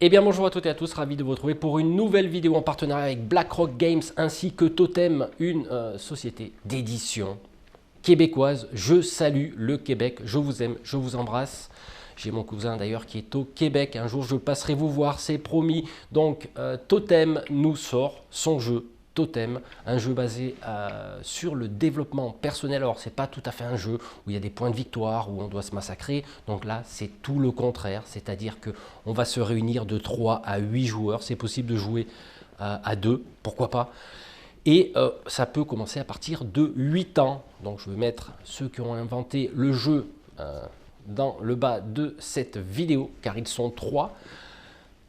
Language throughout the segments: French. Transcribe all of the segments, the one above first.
Eh bien bonjour à toutes et à tous, ravi de vous retrouver pour une nouvelle vidéo en partenariat avec BlackRock Games ainsi que Totem, une société d'édition québécoise. Je salue le Québec, je vous aime, je vous embrasse. J'ai mon cousin d'ailleurs qui est au Québec, un jour je passerai vous voir, c'est promis. Donc Totem nous sort son jeu Totem, un jeu basé sur le développement personnel. Alors c'est pas tout à fait un jeu où il y a des points de victoire, où on doit se massacrer. Donc là c'est tout le contraire, c'est-à-dire que on va se réunir de 3 à 8 joueurs. C'est possible de jouer à 2, pourquoi pas. Et ça peut commencer à partir de 8 ans. Donc je vais mettre ceux qui ont inventé le jeu dans le bas de cette vidéo, car ils sont 3.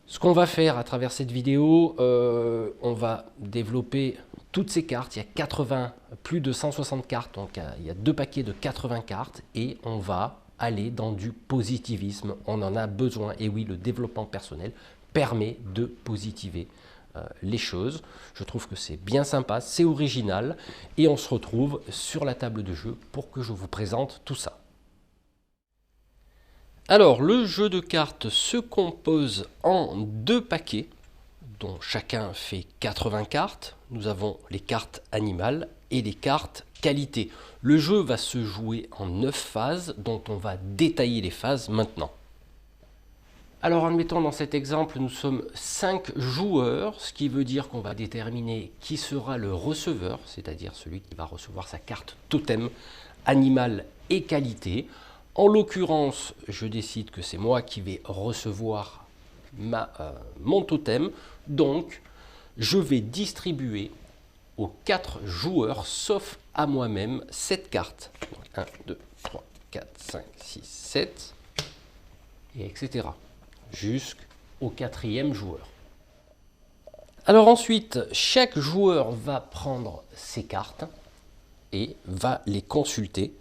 Ce qu'on va faire à travers cette vidéo, on va développer toutes ces cartes. Il y a 80, plus de 160 cartes, donc il y a 2 paquets de 80 cartes et on va aller dans du positivisme. On en a besoin. Et oui, le développement personnel permet de positiver les choses. Je trouve que c'est bien sympa, c'est original et on se retrouve sur la table de jeu pour que je vous présente tout ça. Alors, le jeu de cartes se compose en 2 paquets, dont chacun fait 80 cartes. Nous avons les cartes animales et les cartes qualité. Le jeu va se jouer en 9 phases, dont on va détailler les phases maintenant. Alors, admettons dans cet exemple, nous sommes 5 joueurs, ce qui veut dire qu'on va déterminer qui sera le receveur, c'est-à-dire celui qui va recevoir sa carte totem, animal et qualité. En l'occurrence, je décide que c'est moi qui vais recevoir mon totem. Donc, je vais distribuer aux 4 joueurs, sauf à moi-même, cette carte. Donc, 1, 2, 3, 4, 5, 6, 7, et etc. Jusqu'au 4e joueur. Alors ensuite, chaque joueur va prendre ses cartes et va les consulter.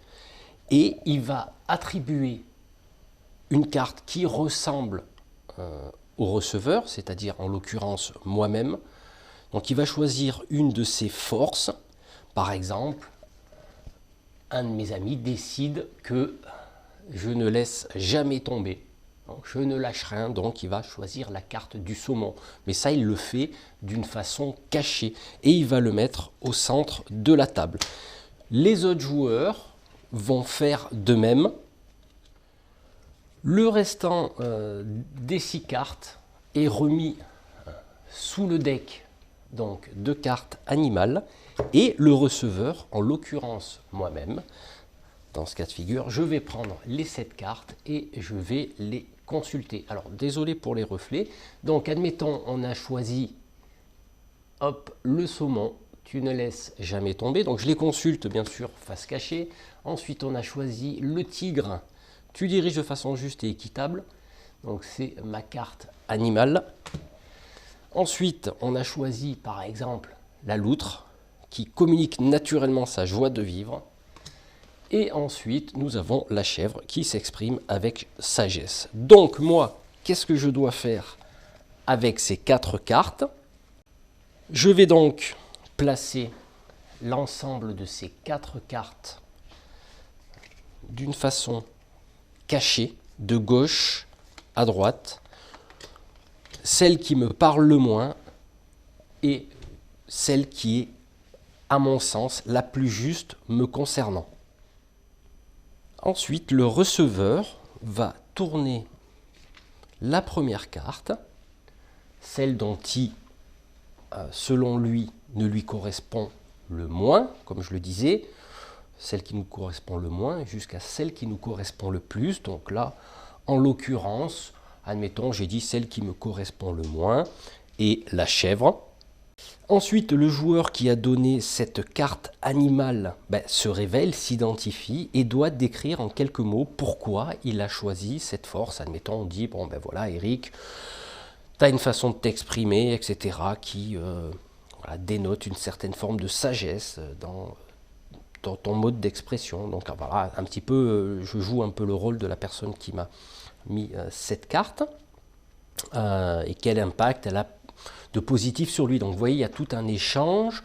Et il va attribuer une carte qui ressemble au receveur, c'est-à-dire en l'occurrence moi-même. Donc il va choisir une de ses forces. Par exemple, un de mes amis décide que je ne laisse jamais tomber. Donc, je ne lâche rien, donc il va choisir la carte du saumon. Mais ça, il le fait d'une façon cachée. Et il va le mettre au centre de la table. Les autres joueurs vont faire de même. Le restant des 6 cartes est remis sous le deck donc de cartes animales et le receveur, en l'occurrence moi-même, dans ce cas de figure, je vais prendre les 7 cartes et je vais les consulter. Alors désolé pour les reflets. Donc admettons on a choisi hop, le saumon. Tu ne laisses jamais tomber. Donc je les consulte bien sûr face cachée. Ensuite on a choisi le tigre. Tu diriges de façon juste et équitable. Donc c'est ma carte animale. Ensuite on a choisi par exemple la loutre qui communique naturellement sa joie de vivre. Et ensuite nous avons la chèvre qui s'exprime avec sagesse. Donc moi, qu'est-ce que je dois faire avec ces 4 cartes? Je vais donc placer l'ensemble de ces 4 cartes d'une façon cachée, de gauche à droite. Celle qui me parle le moins et celle qui est, à mon sens, la plus juste me concernant. Ensuite, le receveur va tourner la première carte, celle dont il, selon lui, ne lui correspond le moins, comme je le disais, celle qui nous correspond le moins jusqu'à celle qui nous correspond le plus. Donc là, en l'occurrence, admettons, j'ai dit celle qui me correspond le moins et la chèvre. Ensuite, le joueur qui a donné cette carte animale se révèle, s'identifie et doit décrire en quelques mots pourquoi il a choisi cette force. Admettons, on dit, bon ben voilà Eric, tu as une façon de t'exprimer, etc. qui voilà, dénote une certaine forme de sagesse dans ton mode d'expression. Donc voilà, un petit peu, je joue un peu le rôle de la personne qui m'a mis cette carte et quel impact elle a de positif sur lui. Donc vous voyez, il y a tout un échange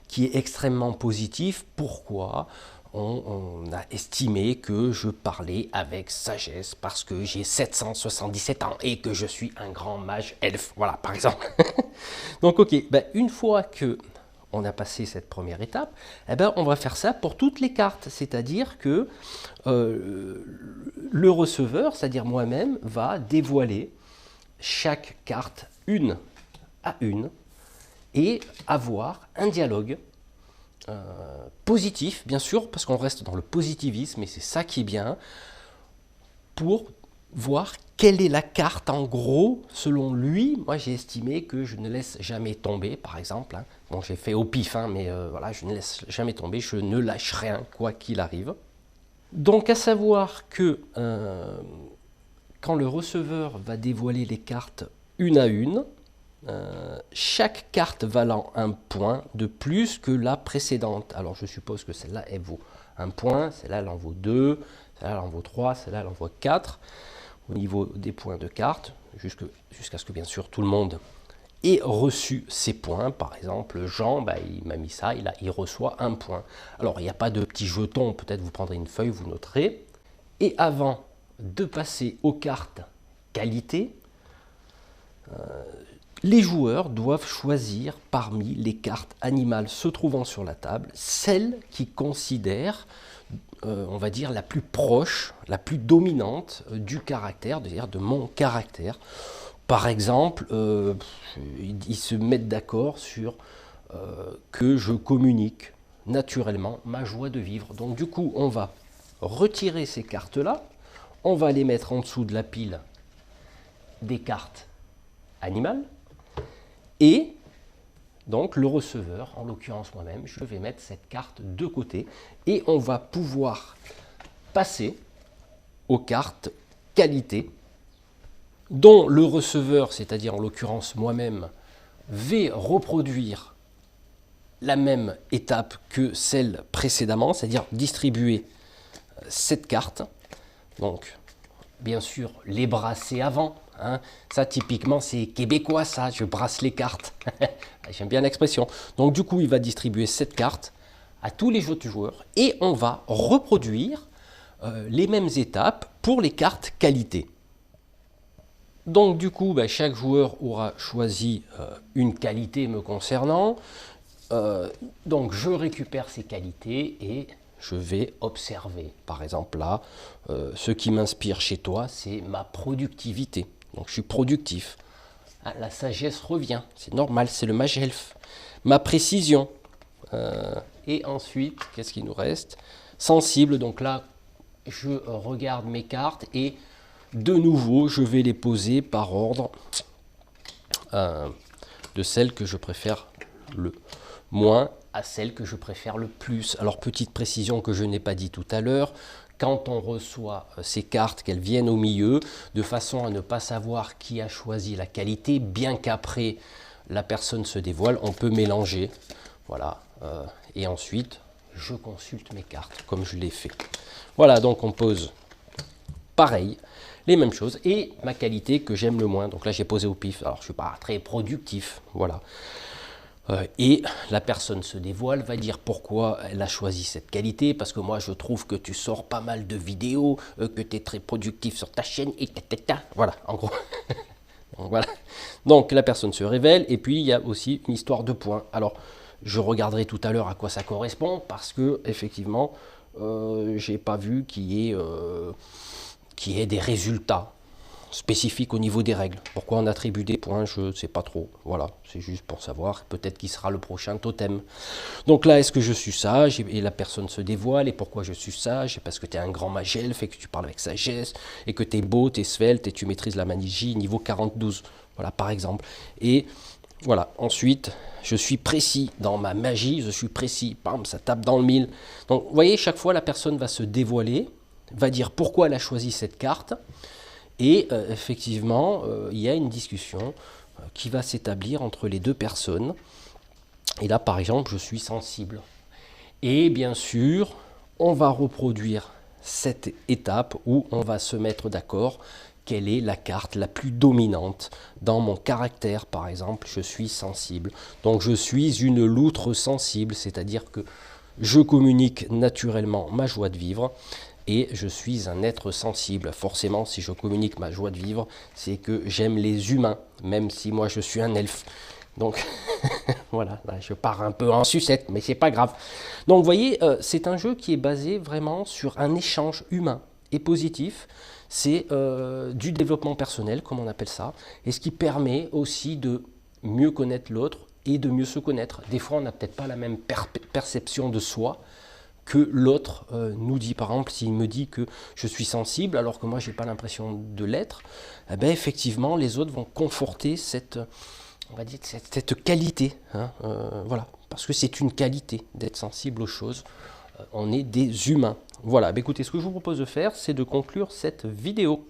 qui est extrêmement positif. Pourquoi? on a estimé que je parlais avec sagesse parce que j'ai 777 ans et que je suis un grand mage elfe, voilà, par exemple. Donc, ok, ben, une fois que on a passé cette première étape, eh ben, on va faire ça pour toutes les cartes, c'est-à-dire que le receveur, c'est-à-dire moi-même, va dévoiler chaque carte une à une et avoir un dialogue positif, bien sûr, parce qu'on reste dans le positivisme, et c'est ça qui est bien, pour voir quelle est la carte en gros, selon lui. Moi, j'ai estimé que je ne laisse jamais tomber, par exemple. Hein. Bon, j'ai fait au pif, hein, mais voilà, je ne laisse jamais tomber, je ne lâche rien, quoi qu'il arrive. Donc, à savoir que quand le receveur va dévoiler les cartes une à une, chaque carte valant un point de plus que la précédente. Alors je suppose que celle-là, elle vaut un point, celle-là, elle en vaut 2, celle-là, elle en vaut 3, celle-là, elle en vaut 4. Au niveau des points de cartes, jusqu'à ce que bien sûr tout le monde ait reçu ses points. Par exemple, Jean, bah, il m'a mis ça, il reçoit un point. Alors il n'y a pas de petits jetons, peut-être vous prendrez une feuille, vous noterez. Et avant de passer aux cartes qualité, les joueurs doivent choisir parmi les cartes animales se trouvant sur la table, celle qu'ils considèrent, on va dire, la plus proche, la plus dominante du caractère, c'est-à-dire de mon caractère. Par exemple, ils se mettent d'accord sur que je communique naturellement ma joie de vivre. Donc du coup, on va retirer ces cartes-là, on va les mettre en dessous de la pile des cartes animales, et donc le receveur, en l'occurrence moi-même, je vais mettre cette carte de côté et on va pouvoir passer aux cartes qualité dont le receveur, c'est-à-dire en l'occurrence moi-même, vais reproduire la même étape que celle précédemment, c'est-à-dire distribuer cette carte. Donc, bien sûr, les brasser avant. Hein. Ça, typiquement, c'est québécois, ça. Je brasse les cartes. J'aime bien l'expression. Donc, du coup, il va distribuer cette carte à tous les autres joueurs et on va reproduire les mêmes étapes pour les cartes qualité. Donc, du coup, bah, chaque joueur aura choisi une qualité me concernant. Donc, je récupère ces qualités et je vais observer. Par exemple, là, ce qui m'inspire chez toi, c'est ma productivité. Donc, je suis productif. Ah, la sagesse revient. C'est normal, c'est le mage elfe. Ma précision. Et ensuite, qu'est-ce qu'il nous reste? Sensible. Donc là, je regarde mes cartes et de nouveau, je vais les poser par ordre de celles que je préfère le moins à celle que je préfère le plus. Alors, petite précision que je n'ai pas dit tout à l'heure, quand on reçoit ces cartes, qu'elles viennent au milieu, de façon à ne pas savoir qui a choisi la qualité, bien qu'après la personne se dévoile, on peut mélanger. Voilà. Et ensuite, je consulte mes cartes, comme je l'ai fait. Voilà, donc on pose pareil, les mêmes choses, et ma qualité que j'aime le moins. Donc là, j'ai posé au pif. Alors, je ne suis pas très productif, voilà. Et la personne se dévoile, va dire pourquoi elle a choisi cette qualité, parce que moi je trouve que tu sors pas mal de vidéos, que tu es très productif sur ta chaîne, et ta. Voilà, en gros. Donc, voilà. Donc la personne se révèle, et puis il y a aussi une histoire de points. Alors je regarderai tout à l'heure à quoi ça correspond, parce que effectivement, j'ai pas vu qu'il y ait des résultats spécifique au niveau des règles. Pourquoi on attribue des points, je ne sais pas trop. Voilà, c'est juste pour savoir peut-être qui sera le prochain totem. Donc là, est-ce que je suis sage? Et la personne se dévoile. Et pourquoi je suis sage? Parce que tu es un grand mage elfe et que tu parles avec sagesse, et que tu es beau, tu es svelte et tu maîtrises la magie niveau 42. Voilà, par exemple. Et voilà, ensuite, je suis précis dans ma magie, je suis précis, bam, ça tape dans le mille. Donc, vous voyez, chaque fois, la personne va se dévoiler, va dire pourquoi elle a choisi cette carte. Et effectivement, il y a une discussion qui va s'établir entre les deux personnes. Et là, par exemple, je suis sensible. Et bien sûr, on va reproduire cette étape où on va se mettre d'accord quelle est la carte la plus dominante. Dans mon caractère, par exemple, je suis sensible. Donc je suis une loutre sensible, c'est-à-dire que je communique naturellement ma joie de vivre et je suis un être sensible. Forcément, si je communique ma joie de vivre, c'est que j'aime les humains, même si moi je suis un elfe. Donc voilà, là, je pars un peu en sucette, mais c'est pas grave. Donc vous voyez, c'est un jeu qui est basé vraiment sur un échange humain et positif. C'est du développement personnel, comme on appelle ça, et ce qui permet aussi de mieux connaître l'autre et de mieux se connaître. Des fois, on n'a peut-être pas la même perception de soi que l'autre nous dit. Par exemple, s'il me dit que je suis sensible alors que moi je n'ai pas l'impression de l'être, eh bien, effectivement les autres vont conforter cette, on va dire, cette qualité, hein, voilà, parce que c'est une qualité d'être sensible aux choses. On est des humains. Voilà, bah écoutez, ce que je vous propose de faire, c'est de conclure cette vidéo.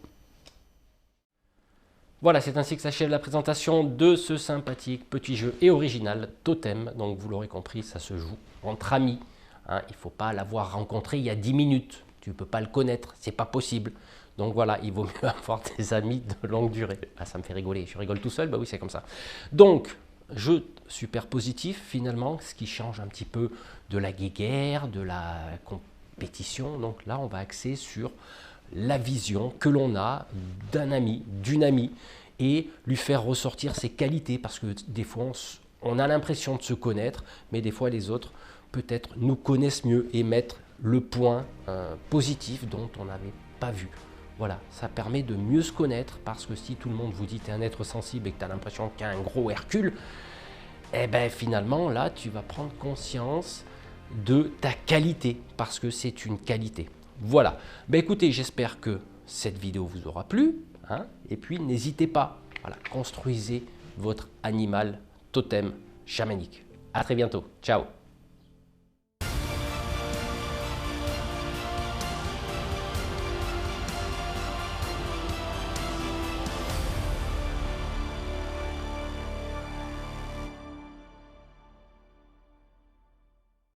Voilà, c'est ainsi que s'achève la présentation de ce sympathique petit jeu et original Totem. Donc vous l'aurez compris, ça se joue entre amis. Hein, il ne faut pas l'avoir rencontré il y a 10 minutes. Tu ne peux pas le connaître, c'est pas possible. Donc voilà, il vaut mieux avoir des amis de longue durée. Ah, ça me fait rigoler, je rigole tout seul, bah oui, c'est comme ça. Donc, jeu super positif finalement, ce qui change un petit peu de la guéguerre, de la compétition. Donc là, on va axer sur la vision que l'on a d'un ami, d'une amie, et lui faire ressortir ses qualités, parce que des fois, on a l'impression de se connaître, mais des fois, les autres, peut-être, nous connaissent mieux et mettre le point positif dont on n'avait pas vu. Voilà, ça permet de mieux se connaître, parce que si tout le monde vous dit que tu es un être sensible et que tu as l'impression qu'il y a un gros Hercule, eh bien finalement, là, tu vas prendre conscience de ta qualité, parce que c'est une qualité. Voilà, ben écoutez, j'espère que cette vidéo vous aura plu, hein, et puis n'hésitez pas, voilà, construisez votre animal totem chamanique. À très bientôt, ciao.